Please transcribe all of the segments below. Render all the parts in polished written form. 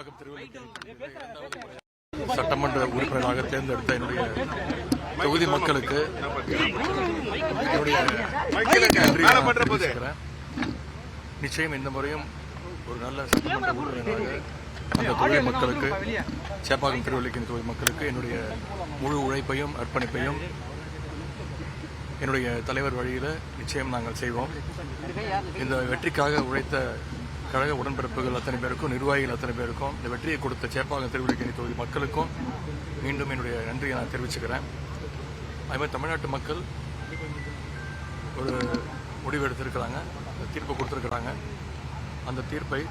சேப்பாக்கம் சட்டமன்ற உறுப்பினராக தேர்ந்தெடுத்த என்னுடைய தொகுதி மக்களுக்கு நிச்சயம் இந்த முறையும் ஒரு நல்ல சட்டமன்ற உறுப்பினராக அந்த தொகுதி மக்களுக்கு சேப்பாக்கம் திருவல்லிக்கேணி தொகுதி மக்களுக்கு என்னுடைய முழு உழைப்பையும் அர்ப்பணிப்பையும் என்னுடைய தலைவர் வழியில் நிச்சயம் நாங்கள் செய்வோம். இந்த வெற்றிக்காக உழைத்த கழக உடன்பிறப்புகள் அத்தனை பேருக்கும், நிர்வாகிகள் அத்தனை பேருக்கும், இந்த வெற்றியை கொடுத்த சேப்பாக்கம் திருவல்லிக்கேணி தொகுதி மக்களுக்கும் மீண்டும் என்னுடைய நன்றியை நான் தெரிவிச்சுக்கிறேன். அதுமாதிரி தமிழ்நாட்டு மக்கள் ஒரு முடிவு எடுத்திருக்கிறாங்க, தீர்ப்பை கொடுத்துருக்குறாங்க. அந்த தீர்ப்பை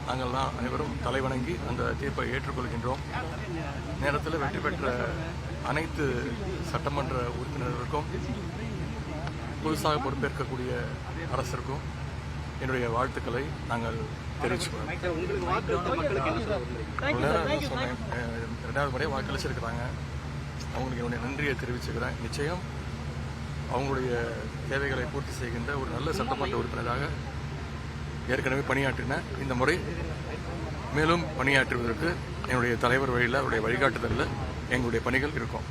நாங்கள்லாம் அனைவரும் தலைவணங்கி அந்த தீர்ப்பை ஏற்றுக்கொள்கின்றோம். நேரத்தில் வெற்றி பெற்ற அனைத்து சட்டமன்ற உறுப்பினர்களுக்கும், புதுசாக பொறுப்பேற்கக்கூடிய அரசிற்கும் என்னுடைய வாழ்த்துக்களை நாங்கள் தெரிவிச்சுக்கிறோம். 2வது முறையாக வாக்களிச்சிருக்கிறாங்க, அவங்களுக்கு என்னுடைய நன்றியை தெரிவிச்சுக்கிறேன். நிச்சயம் அவங்களுடைய தேவைகளை பூர்த்தி செய்கின்ற ஒரு நல்ல சட்டமன்ற உறுப்பினராக ஏற்கனவே பணியாற்றின. இந்த முறை மேலும் பணியாற்றுவதற்கு என்னுடைய தலைவர் வழியில், அவருடைய வழிகாட்டுதலில் எங்களுடைய பணிகள் இருக்கும்.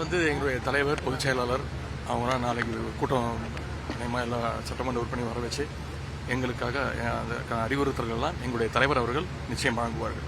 அது எங்களுடைய தலைவர், பொதுச் செயலாளர் அவங்களாம் நாளைக்கு கூட்டம் எல்லா சட்டமன்ற உறுப்பினரையும் வர வச்சு எங்களுக்காக அந்த அறிவுறுத்தல்கள்லாம் எங்களுடைய தலைவர் அவர்கள் நிச்சயம் வழங்குவார்கள்.